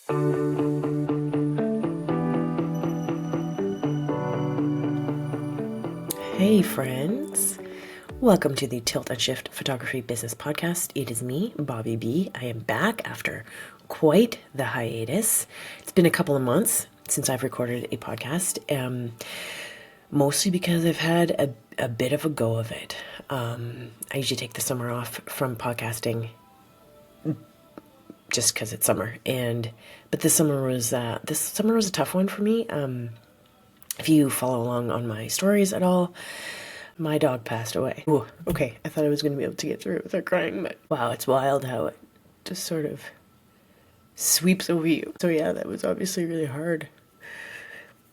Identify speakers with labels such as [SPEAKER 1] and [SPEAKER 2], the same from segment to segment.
[SPEAKER 1] Hey friends, welcome to the Tilt and Shift Photography Business Podcast. It is me, Bobby B. I am back after quite the hiatus. It's been a couple of months since I've recorded a podcast, mostly because I've had a bit of a go of it. I usually take the summer off from podcasting just because it's summer, but this summer was a tough one for me. If you follow along on my stories at all, my dog passed away. Ooh, okay, I thought I was going to be able to get through it without crying, but wow, it's wild how it just sort of sweeps over you. So yeah, that was obviously really hard.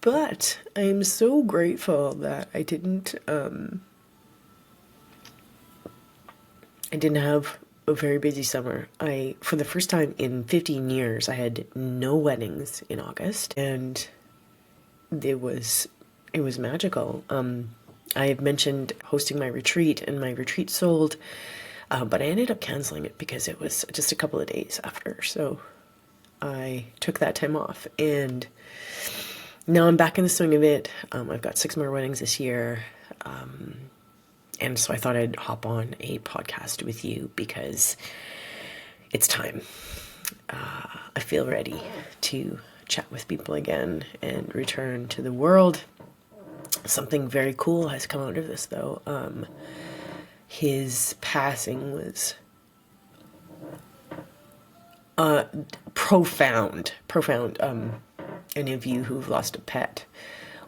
[SPEAKER 1] But I am so grateful that I didn't have a very busy summer. For the first time in 15 years, I had no weddings in August, and it was magical. I had mentioned hosting my retreat, and my retreat sold, but I ended up canceling it because it was just a couple of days after. So I took that time off, and now I'm back in the swing of it. I've got 6 more weddings this year, and so I thought I'd hop on a podcast with you because it's time. I feel ready to chat with people again and return to the world. Something very cool has come out of this, though. His passing was profound. Any of you who've lost a pet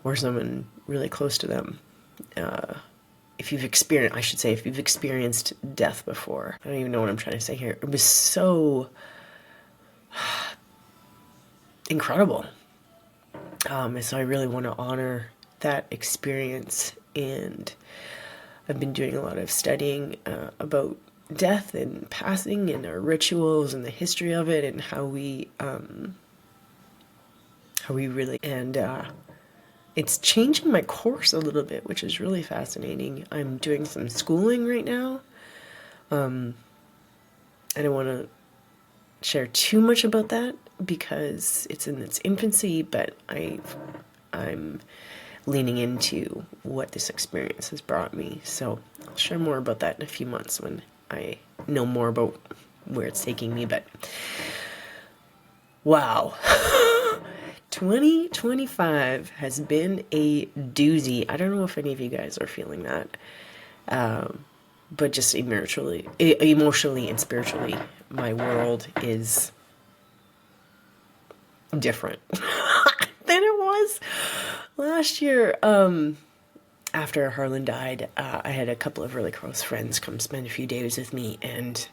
[SPEAKER 1] or someone really close to them, if you've experienced death before, I don't even know what I'm trying to say here. It was so incredible. So I really want to honor that experience, and I've been doing a lot of studying about death and passing and our rituals and the history of it and how we really, and it's changing my course a little bit, which is really fascinating. I'm doing some schooling right now. I don't want to share too much about that because it's in its infancy, but I'm leaning into what this experience has brought me. So I'll share more about that in a few months when I know more about where it's taking me. But wow. 2025 has been a doozy. I don't know if any of you guys are feeling that. But just emotionally and spiritually, my world is different than it was last year. After Harlan died, I had a couple of really close friends come spend a few days with me, and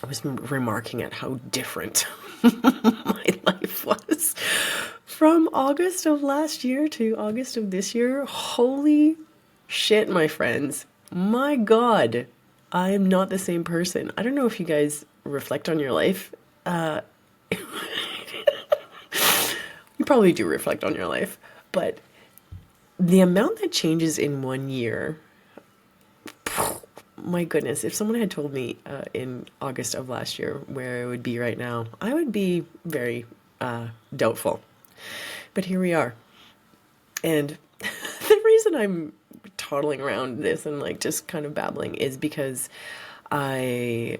[SPEAKER 1] I was remarking at how different my life was from August of last year to August of this year. Holy shit, my friends. My God, I am not the same person. I don't know if you guys reflect on your life. You probably do reflect on your life, but the amount that changes in 1 year, my goodness, if someone had told me in August of last year where I would be right now, I would be very doubtful. But here we are. And the reason I'm toddling around this and like just kind of babbling is because I'm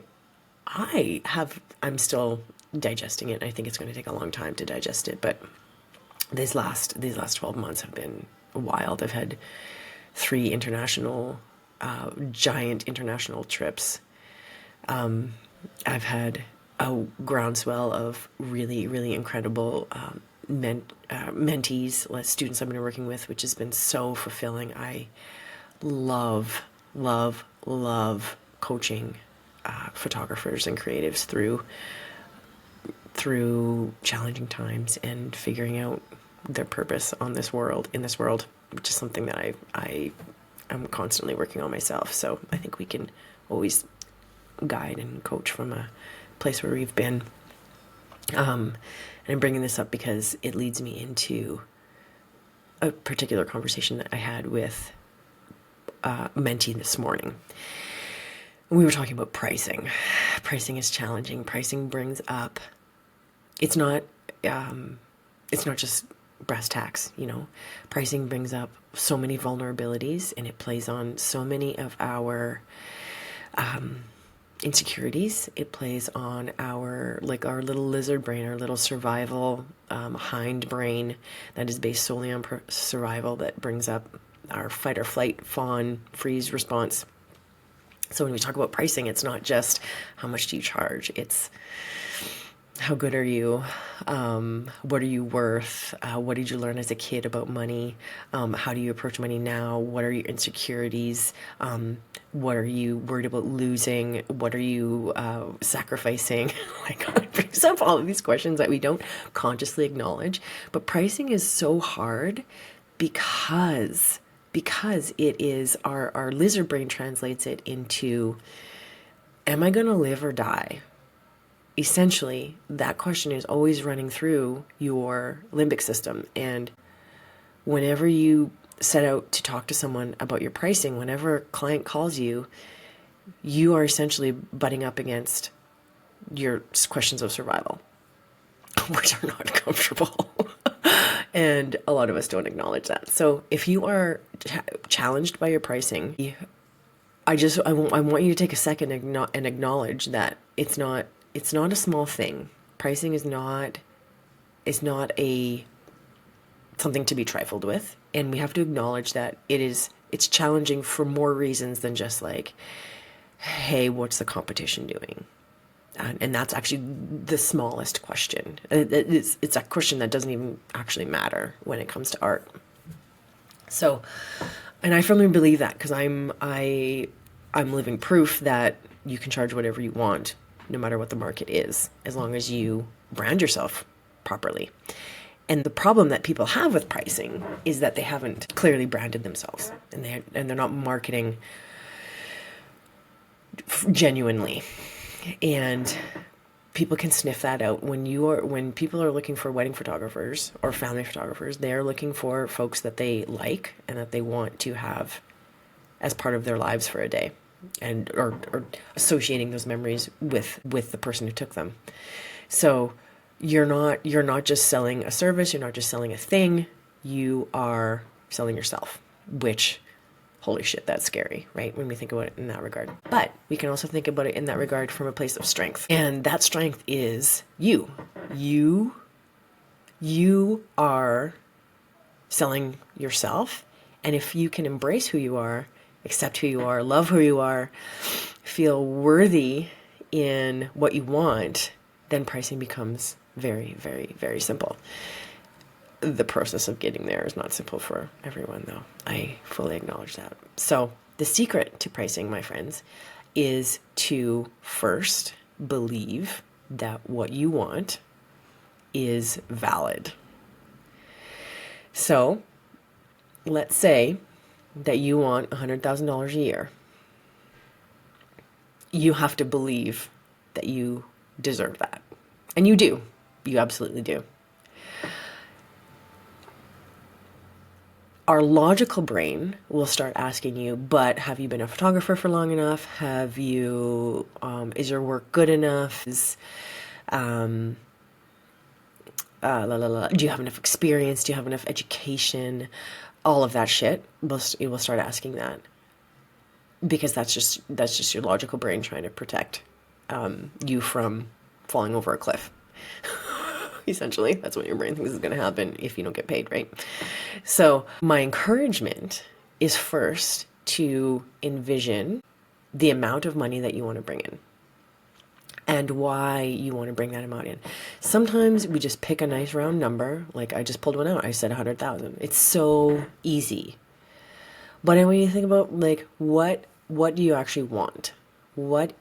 [SPEAKER 1] still digesting it. I think it's going to take a long time to digest it, but these last 12 months have been wild. I've had 3 giant international trips. I've had a groundswell of really, really incredible mentees, students I've been working with, which has been so fulfilling. I love coaching photographers and creatives through challenging times and figuring out their purpose in this world, which is something that I'm constantly working on myself. So I think we can always guide and coach from a place where we've been. And I'm bringing this up because it leads me into a particular conversation that I had with a mentee this morning. We were talking about pricing. Pricing is challenging. Pricing brings up it's not, it's not just brass tacks, you know. Pricing brings up so many vulnerabilities, and it plays on so many of our insecurities. It plays on our, like, our little lizard brain, our little survival hind brain that is based solely on survival, that brings up our fight or flight, fawn, freeze response. So when we talk about pricing, it's not just how much do you charge, it's how good are you? What are you worth? What did you learn as a kid about money? How do you approach money now? What are your insecurities? What are you worried about losing? What are you sacrificing? Like, it brings up all of these questions that we don't consciously acknowledge. But pricing is so hard because it is our lizard brain translates it into, am I going to live or die? Essentially, that question is always running through your limbic system. And whenever you set out to talk to someone about your pricing, whenever a client calls you, you are essentially butting up against your questions of survival, which are not comfortable. And a lot of us don't acknowledge that. So if you are challenged by your pricing, I want you to take a second and acknowledge that it's not a small thing. Pricing is not a something to be trifled with, and we have to acknowledge that it's challenging for more reasons than just like, hey, what's the competition doing? And that's actually the smallest question. It's a question that doesn't even actually matter when it comes to art. So, and I firmly believe that, because I'm living proof that you can charge whatever you want, no matter what the market is, as long as you brand yourself properly. And the problem that people have with pricing is that they haven't clearly branded themselves, and they're not marketing genuinely. And people can sniff that out. When people are looking for wedding photographers or family photographers, they're looking for folks that they like and that they want to have as part of their lives for a day, and or associating those memories with the person who took them. So you're not just selling a service, you're not just selling a thing, you are selling yourself, which, holy shit, that's scary, right? When we think about it in that regard. But we can also think about it in that regard from a place of strength. And that strength is you. You are selling yourself. And if you can embrace who you are, accept who you are, love who you are, feel worthy in what you want, then pricing becomes very, very, very simple. The process of getting there is not simple for everyone, though. I fully acknowledge that. So the secret to pricing, my friends, is to first believe that what you want is valid. So let's say that you want $100,000 a year. You have to believe that you deserve that. And you do. You absolutely do. Our logical brain will start asking you, but have you been a photographer for long enough? Have you, is your work good enough? Do you have enough experience? Do you have enough education? All of that shit, it will start asking that, because that's just your logical brain trying to protect you from falling over a cliff. Essentially, that's what your brain thinks is going to happen if you don't get paid, right? So my encouragement is first to envision the amount of money that you want to bring in and why you want to bring that amount in. Sometimes we just pick a nice round number. Like I just pulled one out. I said 100,000. It's so easy. But when you think about like what do you actually want? What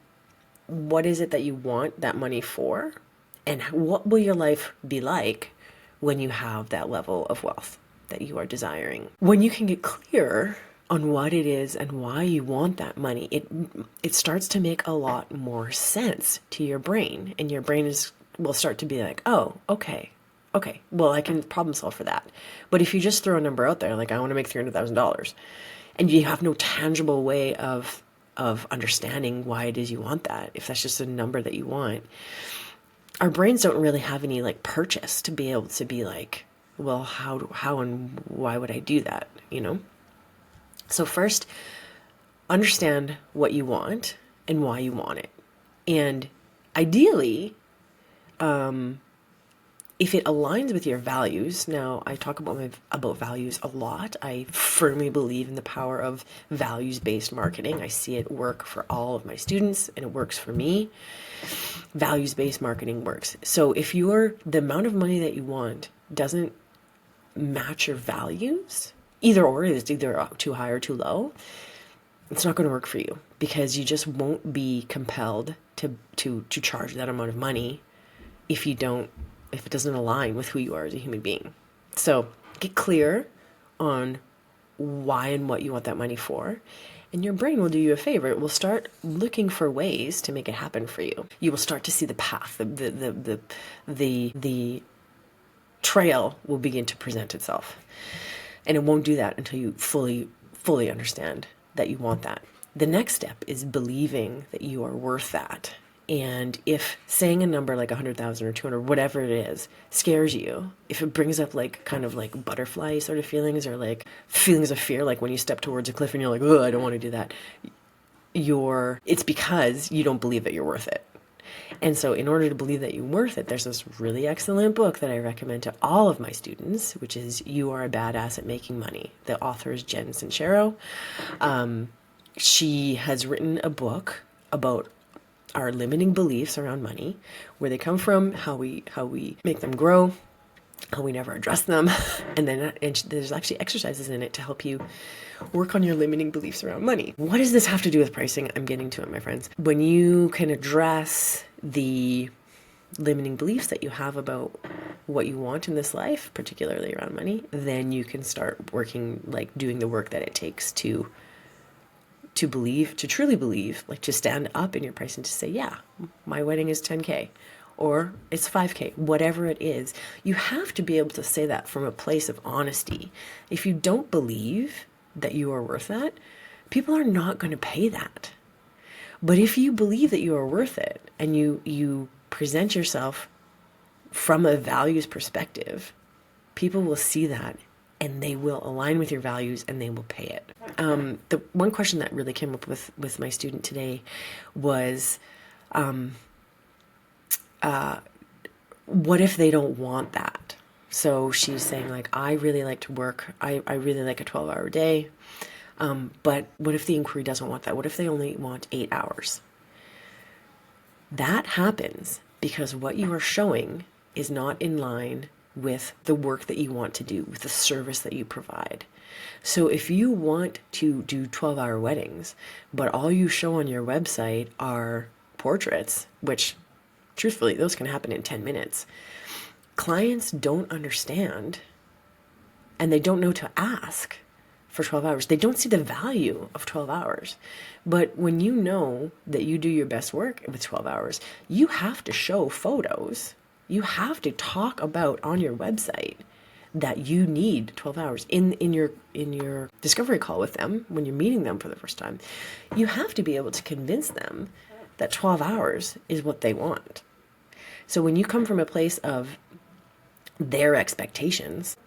[SPEAKER 1] is it that you want that money for? And what will your life be like when you have that level of wealth that you are desiring? When you can get clear on what it is and why you want that money, it starts to make a lot more sense to your brain. And your brain will start to be like, oh, okay, well, I can problem solve for that. But if you just throw a number out there, like I want to make $300,000, and you have no tangible way of understanding why it is you want that, if that's just a number that you want, our brains don't really have any like purchase to be able to be like, well, how and why would I do that? You know? So first, understand what you want and why you want it. And ideally, if it aligns with your values, now I talk about values a lot. I firmly believe in the power of values-based marketing. I see it work for all of my students, and it works for me. Values-based marketing works. So if the amount of money that you want doesn't match your values, either or, it's either too high or too low, it's not going to work for you, because you just won't be compelled to charge that amount of money if it doesn't align with who you are as a human being. So get clear on why and what you want that money for, and your brain will do you a favor. It will start looking for ways to make it happen for you. You will start to see the path, the trail will begin to present itself. And it won't do that until you fully understand that you want that. The next step is believing that you are worth that. And if saying a number like 100,000 or 200, whatever it is, scares you, if it brings up like kind of like butterfly sort of feelings, or like feelings of fear, like when you step towards a cliff and you're like, oh, I don't want to do that, it's because you don't believe that you're worth it. And so in order to believe that you're worth it, there's this really excellent book that I recommend to all of my students, which is You Are a Badass at Making Money. The author is Jen Sincero. She has written a book about our limiting beliefs around money, where they come from, how we make them grow, how we never address them, and there's actually exercises in it to help you work on your limiting beliefs around money. What does this have to do with pricing? I'm getting to it, my friends. When you can address the limiting beliefs that you have about what you want in this life, particularly around money, then you can start working, like doing the work that it takes to truly believe, like to stand up in your price and to say, yeah, my wedding is 10K or it's 5K, whatever it is. You have to be able to say that from a place of honesty. If you don't believe that you are worth that, people are not going to pay that. But if you believe that you are worth it, and you present yourself from a values perspective, people will see that, and they will align with your values, and they will pay it. The one question that really came up with my student today was, what if they don't want that? So she's saying, like, I really like to work. I really like a 12-hour day. But what if the inquiry doesn't want that? What if they only want 8 hours? That happens because what you are showing is not in line with the work that you want to do, with the service that you provide. So if you want to do 12-hour weddings, but all you show on your website are portraits, which truthfully, those can happen in 10 minutes. Clients don't understand, and they don't know to ask for 12 hours. They don't see the value of 12 hours. But when you know that you do your best work with 12 hours, you have to show photos. You have to talk about on your website that you need 12 hours in your discovery call with them, when you're meeting them for the first time. You have to be able to convince them that 12 hours is what they want. So when you come from a place of their expectations,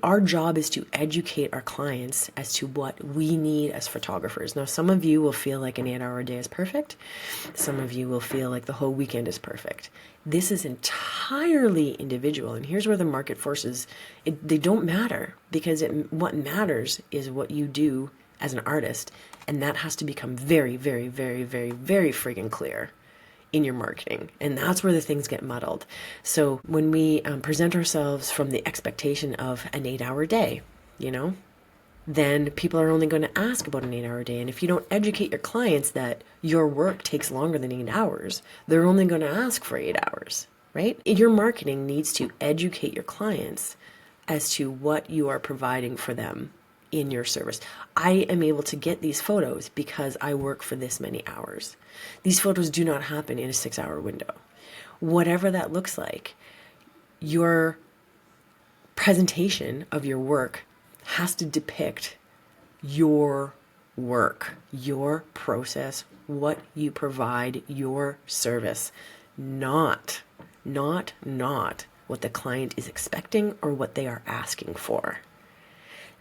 [SPEAKER 1] our job is to educate our clients as to what we need as photographers. Now, some of you will feel like an 8-hour day is perfect. Some of you will feel like the whole weekend is perfect. This is entirely individual. And here's where the market forces, they don't matter, because what matters is what you do as an artist. And that has to become very, very, very, very, very friggin' clear in your marketing. And that's where the things get muddled. So when we present ourselves from the expectation of an 8-hour day, then people are only going to ask about an 8-hour day. And if you don't educate your clients that your work takes longer than 8 hours, they're only going to ask for 8 hours, right? Your marketing needs to educate your clients as to what you are providing for them in your service. I am able to get these photos because I work for this many hours. These photos do not happen in a 6-hour window. Whatever that looks like, your presentation of your work has to depict your work, your process, what you provide, your service, not what the client is expecting or what they are asking for.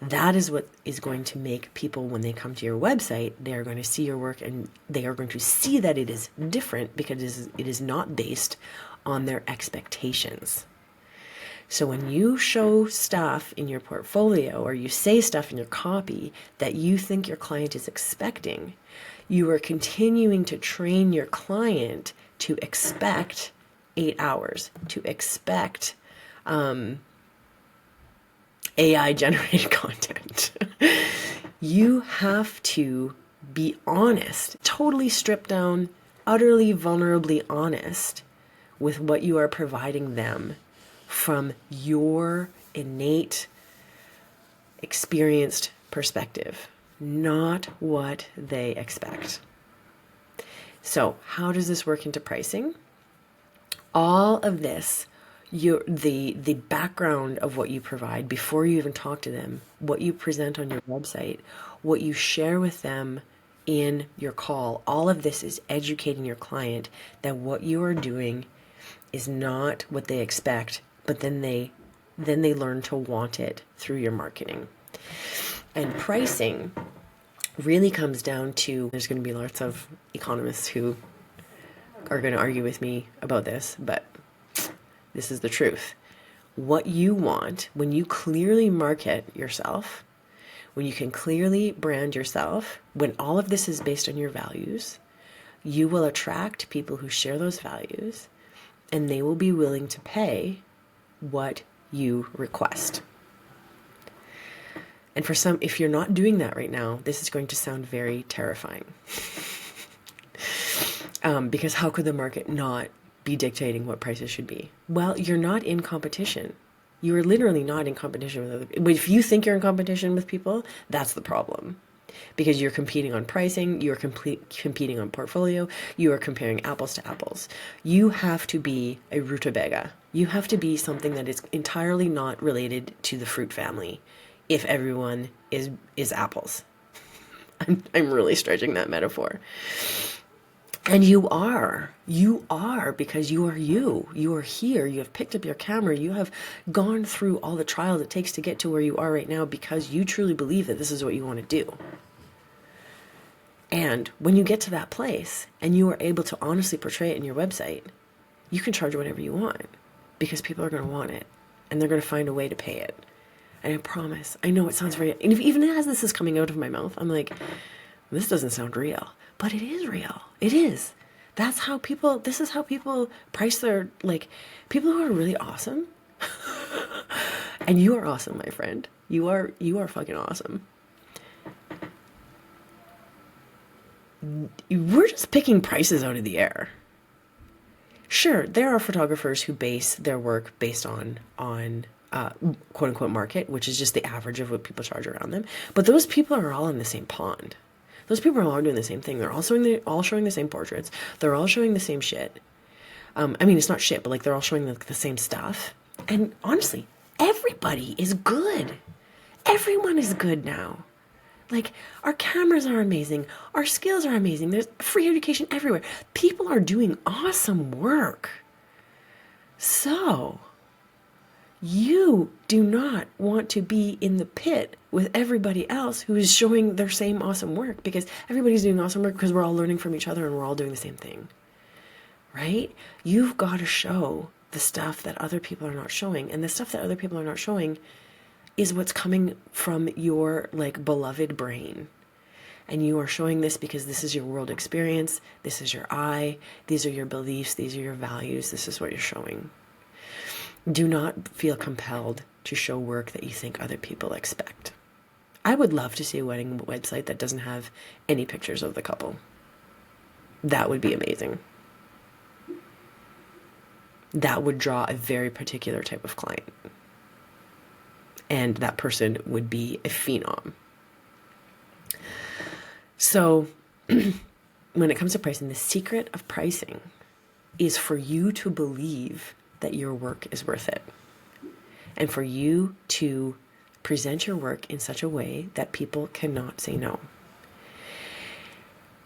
[SPEAKER 1] That is what is going to make people, when they come to your website, they are going to see your work and they are going to see that it is different because it is not based on their expectations. So when you show stuff in your portfolio or you say stuff in your copy that you think your client is expecting, you are continuing to train your client to expect 8 hours, to expect AI generated content. You have to be honest, totally stripped down, utterly vulnerably honest with what you are providing them from your innate, experienced perspective, not what they expect. So, how does this work into pricing? All of this, the background of what you provide before you even talk to them, what you present on your website, what you share with them in your call, all of this is educating your client that what you are doing is not what they expect, but then they learn to want it through your marketing. And pricing really comes down to, there's going to be lots of economists who are going to argue with me about this, but this is the truth. What you want, when you clearly market yourself, when you can clearly brand yourself, when all of this is based on your values, you will attract people who share those values, and they will be willing to pay what you request. And for some, if you're not doing that right now, this is going to sound very terrifying. Because how could the market not be dictating what prices should be? Well, you're not in competition. You are literally not in competition with other people. If you think you're in competition with people, that's the problem. Because you're competing on pricing, you're competing on portfolio, you are comparing apples to apples. You have to be a rutabaga. You have to be something that is entirely not related to the fruit family if everyone is apples. I'm really stretching that metaphor. And you are because you are you. You are here. You have picked up your camera. You have gone through all the trials it takes to get to where you are right now because you truly believe that this is what you want to do. And when you get to that place and you are able to honestly portray it in your website, you can charge whatever you want because people are going to want it and they're going to find a way to pay it. And I promise, I know it sounds very, and even as this is coming out of my mouth, I'm like, this doesn't sound real. But it is real. It is. This is how people price their, people who are really awesome. And you are awesome, my friend. You are fucking awesome. We're just picking prices out of the air. Sure, there are photographers who base their work based on quote unquote market, which is just the average of what people charge around them. But those people are all in the same pond. Those people are all doing the same thing. They're all showing the same portraits. They're all showing the same shit. It's not shit, but they're all showing the same stuff. And honestly, everybody is good. Everyone is good now. Our cameras are amazing. Our skills are amazing. There's free education everywhere. People are doing awesome work. So, you do not want to be in the pit with everybody else who is showing their same awesome work, because everybody's doing awesome work because we're all learning from each other and we're all doing the same thing, right? You've got to show the stuff that other people are not showing, and the stuff that other people are not showing is what's coming from your beloved brain. And you are showing this because this is your world experience, this is your eye, these are your beliefs, these are your values, this is what you're showing. Do not feel compelled to show work that you think other people expect. I would love to see a wedding website that doesn't have any pictures of the couple. That would be amazing. That would draw a very particular type of client. And that person would be a phenom. So, when it comes to pricing, the secret of pricing is for you to believe that your work is worth it. And for you to present your work in such a way that people cannot say no.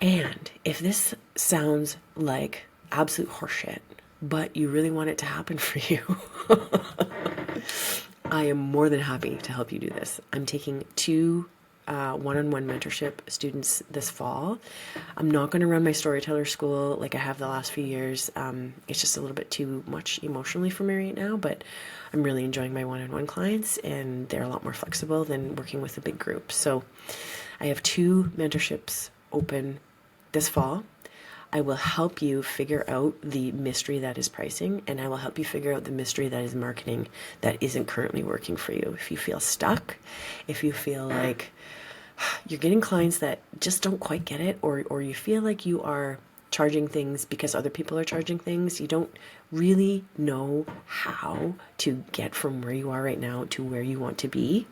[SPEAKER 1] And if this sounds like absolute horseshit, but you really want it to happen for you, I am more than happy to help you do this. I'm taking 2 one-on-one mentorship students this fall. I'm not going to run my storyteller school like I have the last few years. It's just a little bit too much emotionally for me right now, but I'm really enjoying my one-on-one clients, and they're a lot more flexible than working with a big group. So I have 2 mentorships open this fall. I will help you figure out the mystery that is pricing, and I will help you figure out the mystery that is marketing that isn't currently working for you. If you feel stuck, if you feel like you're getting clients that just don't quite get it, or you feel like you are charging things because other people are charging things, you don't really know how to get from where you are right now to where you want to be,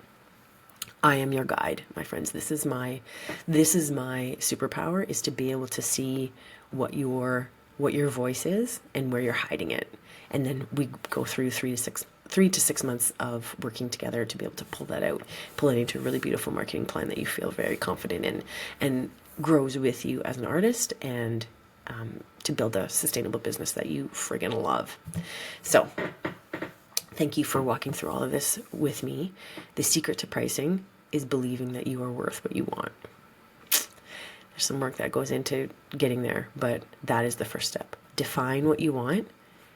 [SPEAKER 1] I am your guide, my friends. This is my superpower, is to be able to see what your voice is and where you're hiding it. And then we go through 3 to 6 months of working together to be able to pull that out, pull it into a really beautiful marketing plan that you feel very confident in and grows with you as an artist, and to build a sustainable business that you friggin' love. So thank you for walking through all of this with me. The secret to pricing is believing that you are worth what you want. There's some work that goes into getting there, but that is the first step. Define what you want,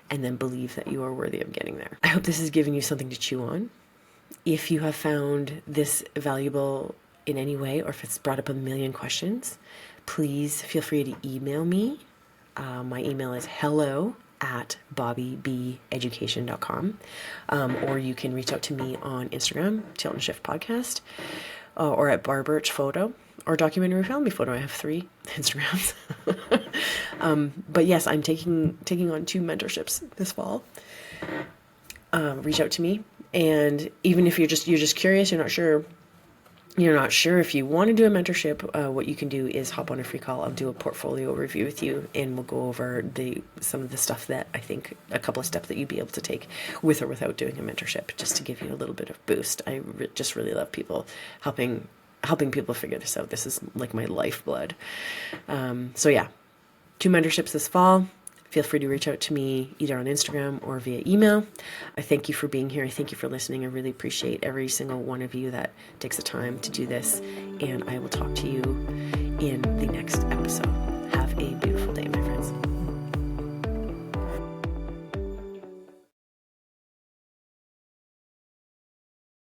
[SPEAKER 1] and then believe that you are worthy of getting there. I hope this has given you something to chew on. If you have found this valuable in any way, or if it's brought up a million questions, please feel free to email me. My email is hello@bobbybeducation.com, or you can reach out to me on Instagram, Tilt and Shift Podcast, or at Bar Birch Photo, or Documentary Family Photo. I have 3 Instagrams. But yes, I'm taking on 2 mentorships this fall. Reach out to me, and even if you're just curious, you're not sure if you want to do a mentorship, what you can do is hop on a free call. I'll do a portfolio review with you, and we'll go over some of the stuff that I think, a couple of steps that you'd be able to take with or without doing a mentorship, just to give you a little bit of boost. I just really love people helping people figure this out. This is like my lifeblood. So yeah, 2 mentorships this fall. Feel free to reach out to me either on Instagram or via email. I thank you for being here. I thank you for listening. I really appreciate every single one of you that takes the time to do this. And I will talk to you in the next episode. Have a beautiful day, my friends.